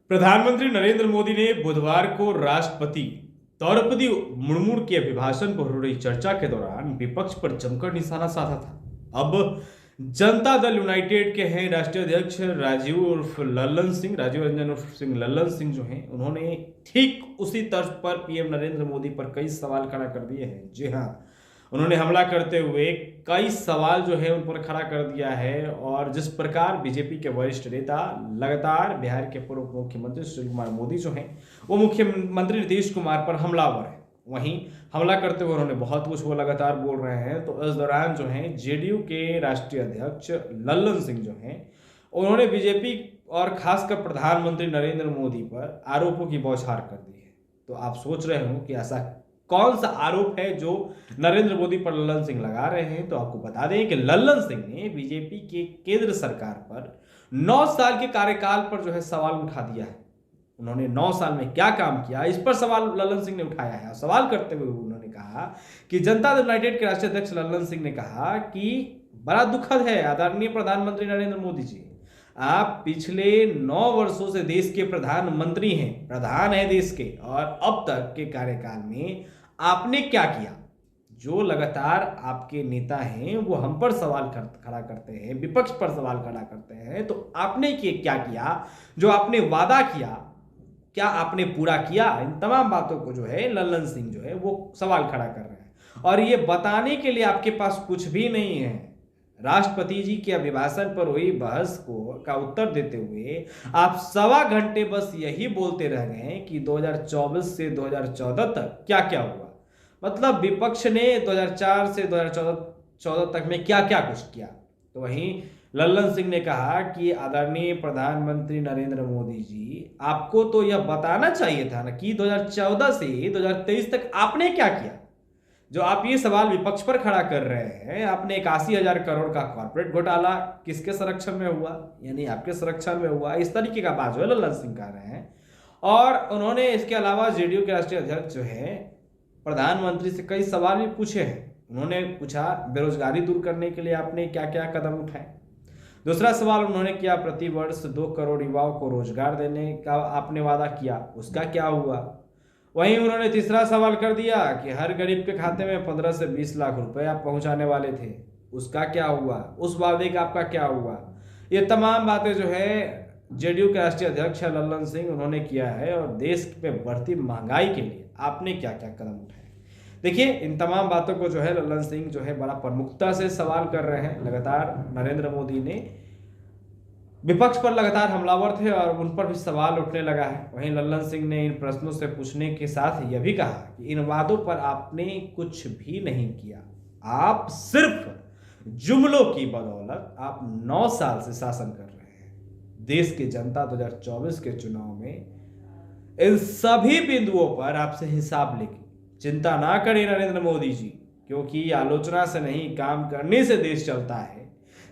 प्रधानमंत्री नरेंद्र मोदी ने बुधवार को राष्ट्रपति द्रौपदी मुर्मू के अभिभाषण पर हो रही चर्चा के दौरान विपक्ष पर जमकर निशाना साधा था। अब जनता दल यूनाइटेड के हैं राष्ट्रीय अध्यक्ष राजीव रंजन उर्फ सिंह लल्लन सिंह जो हैं, उन्होंने ठीक उसी तर्ज पर पीएम नरेंद्र मोदी पर कई सवाल खड़ा कर दिए हैं। जी हाँ, उन्होंने हमला करते हुए कई सवाल जो है उन पर खड़ा कर दिया है। और जिस प्रकार बीजेपी के वरिष्ठ नेता लगातार बिहार के पूर्व मुख्यमंत्री सुशील कुमार मोदी जो हैं वो मुख्यमंत्री नीतीश कुमार पर हमलावर है, वहीं हमला करते हुए उन्होंने बहुत कुछ वो लगातार बोल रहे हैं। तो इस दौरान जो है जेडीयू के राष्ट्रीय अध्यक्ष लल्लन सिंह जो हैं उन्होंने बीजेपी और खासकर प्रधानमंत्री नरेंद्र मोदी पर आरोपों की बौछार कर दी है। तो आप सोच रहे हो कि ऐसा कौन सा आरोप है जो नरेंद्र मोदी पर लल्लन सिंह लगा रहे हैं। तो आपको बता दें कि लल्लन सिंह ने बीजेपी के केंद्र सरकार पर 9 साल के कार्यकाल पर जो है सवाल उठा दिया है। उन्होंने 9 साल में क्या काम किया, इस पर सवाल लल्लन सिंह ने उठाया है। सवाल करते हुए उन्होंने कहा कि जनता दल यूनाइटेड के राष्ट्रीय अध्यक्ष लल्लन सिंह ने कहा कि बड़ा दुखद है आदरणीय प्रधानमंत्री नरेंद्र मोदी जी, आप पिछले 9 वर्षों से देश के प्रधानमंत्री हैं, प्रधान है देश के, और अब तक के कार्यकाल में आपने क्या किया। जो लगातार आपके नेता हैं वो हम पर सवाल खड़ा करते हैं, विपक्ष पर सवाल खड़ा करते हैं, तो आपने क्या किया, जो आपने वादा किया क्या आपने पूरा किया। इन तमाम बातों को जो है लल्लन सिंह जो है वो सवाल खड़ा कर रहे हैं। और ये बताने के लिए आपके पास कुछ भी नहीं है। राष्ट्रपति जी के अभिभाषण पर हुई बहस का उत्तर देते हुए आप 1.25 घंटे बस यही बोलते रह गए कि 2024 से 2014 तक क्या क्या हुआ। मतलब विपक्ष ने 2004 से 2014 तक में क्या क्या कुछ किया। तो वहीं लल्लन सिंह ने कहा कि आदरणीय प्रधानमंत्री नरेंद्र मोदी जी, आपको तो यह बताना चाहिए था ना कि 2014 से 2023 तक आपने क्या किया। जो आप ये सवाल विपक्ष पर खड़ा कर रहे हैं, आपने 81,000 करोड़ का कॉर्पोरेट घोटाला किसके संरक्षण में हुआ, यानी आपके संरक्षण में हुआ, इस तरीके का बात जो है लल्लन सिंह कर रहे हैं। और उन्होंने इसके अलावा जेडीयू के राष्ट्रीय अध्यक्ष जो है प्रधानमंत्री से कई सवाल भी पूछे हैं। उन्होंने पूछा बेरोजगारी दूर करने के लिए आपने क्या क्या कदम उठाए। दूसरा सवाल उन्होंने किया प्रति वर्ष 2 करोड़ युवाओं को रोजगार देने का आपने वादा किया, उसका क्या हुआ। वहीं उन्होंने तीसरा सवाल कर दिया कि हर गरीब के खाते में 15 से 20 लाख रुपए आप पहुंचाने वाले थे, उसका क्या हुआ, उस वादे का आपका क्या हुआ। ये तमाम बातें जो है जेडीयू के राष्ट्रीय अध्यक्ष लल्लन सिंह उन्होंने किया है। और देश में बढ़ती महंगाई के लिए आपने क्या क्या कदम उठाए। देखिए, इन तमाम बातों को जो है लल्लन सिंह जो है बड़ा प्रमुखता से सवाल कर रहे हैं। लगातार नरेंद्र मोदी ने विपक्ष पर लगातार हमलावर थे और उन पर भी सवाल उठने लगा है। वहीं लल्लन सिंह ने इन प्रश्नों से पूछने के साथ यह भी कहा कि इन वादों पर आपने कुछ भी नहीं किया, आप सिर्फ जुमलों की बदौलत आप 9 साल से शासन कर रहे हैं। देश की जनता 2024 के चुनाव में इन सभी बिंदुओं पर आपसे हिसाब लेगी। चिंता ना करें नरेंद्र मोदी जी, क्योंकि आलोचना से नहीं काम करने से देश चलता है।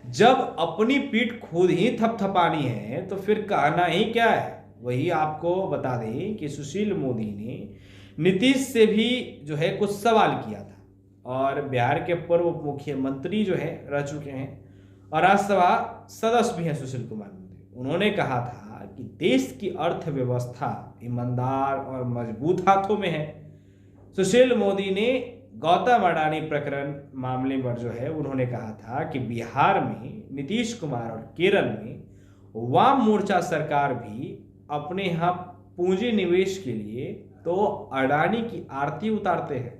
जब अपनी पीठ खुद ही थपथपानी है तो फिर कहना ही क्या है। वही आपको बता दें कि सुशील मोदी ने नीतीश से भी जो है कुछ सवाल किया था। और बिहार के पूर्व मुख्यमंत्री जो है रह चुके हैं और राज्यसभा सदस्य भी हैं सुशील कुमार मोदी। उन्होंने कहा था कि देश की अर्थव्यवस्था ईमानदार और मजबूत हाथों में है। सुशील मोदी ने गौतम अडानी प्रकरण मामले पर जो है उन्होंने कहा था कि बिहार में नीतीश कुमार और केरल में वाम मोर्चा सरकार भी अपने यहाँ पूंजी निवेश के लिए तो अडानी की आरती उतारते हैं।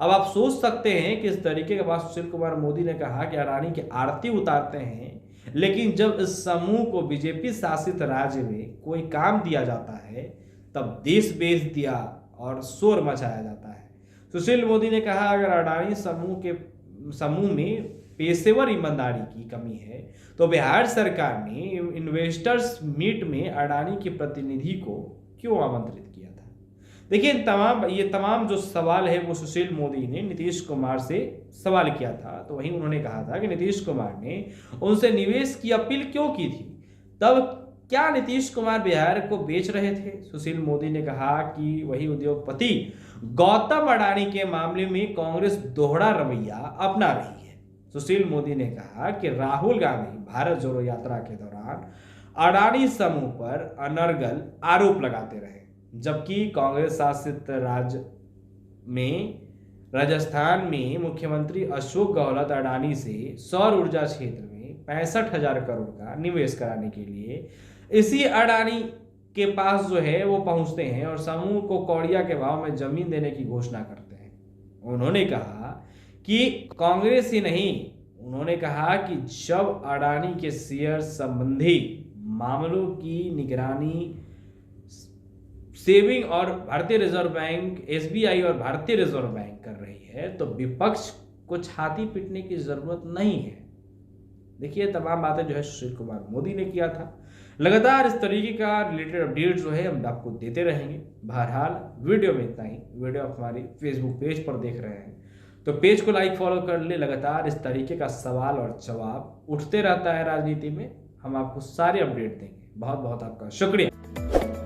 अब आप सोच सकते हैं कि इस तरीके के बाद सुशील कुमार मोदी ने कहा कि अडानी की आरती उतारते हैं, लेकिन जब इस समूह को बीजेपी शासित राज्य में कोई काम दिया जाता है तब देश बेच दिया और शोर मचाया जाता है। सुशील मोदी ने कहा अगर अडानी समूह में पेशेवर ईमानदारी की कमी है तो बिहार सरकार ने इन्वेस्टर्स मीट में अडानी के प्रतिनिधि को क्यों आमंत्रित किया था। देखिए, ये तमाम जो सवाल है वो सुशील मोदी ने नीतीश कुमार से सवाल किया था। तो वहीं उन्होंने कहा था कि नीतीश कुमार ने उनसे निवेश की अपील क्यों की थी, तब क्या नीतीश कुमार बिहार को बेच रहे थे। सुशील मोदी ने कहा कि वही उद्योगपति गौतम अडानी के मामले में कांग्रेस दोहरा रवैया अपना रही है। सुशील मोदी ने कहा कि राहुल गांधी भारत जोड़ो यात्रा के दौरान अडानी समूह पर अनर्गल आरोप लगाते रहे, जबकि कांग्रेस शासित राज्य में राजस्थान में मुख्यमंत्री अशोक गहलोत अडानी से सौर ऊर्जा क्षेत्र में 65,000 करोड़ का निवेश कराने के लिए इसी अडानी के पास जो है वो पहुंचते हैं और समूह को कौड़िया के भाव में जमीन देने की घोषणा करते हैं। उन्होंने कहा कि कांग्रेस ही नहीं, उन्होंने कहा कि जब अडानी के शेयर संबंधी मामलों की निगरानी सेविंग और भारतीय रिजर्व बैंक, एसबीआई और भारतीय रिजर्व बैंक कर रही है, तो विपक्ष को छाती पीटने की जरूरत नहीं है। देखिए, तमाम बातें जो है सुशील कुमार मोदी ने किया था। लगातार इस तरीके का रिलेटेड अपडेट जो है हम आपको देते रहेंगे। बहरहाल वीडियो में इतना ही। वीडियो आप हमारी फेसबुक पेज पर देख रहे हैं तो पेज को लाइक फॉलो कर ले। लगातार इस तरीके का सवाल और जवाब उठते रहता है राजनीति में, हम आपको सारे अपडेट देंगे। बहुत बहुत आपका शुक्रिया।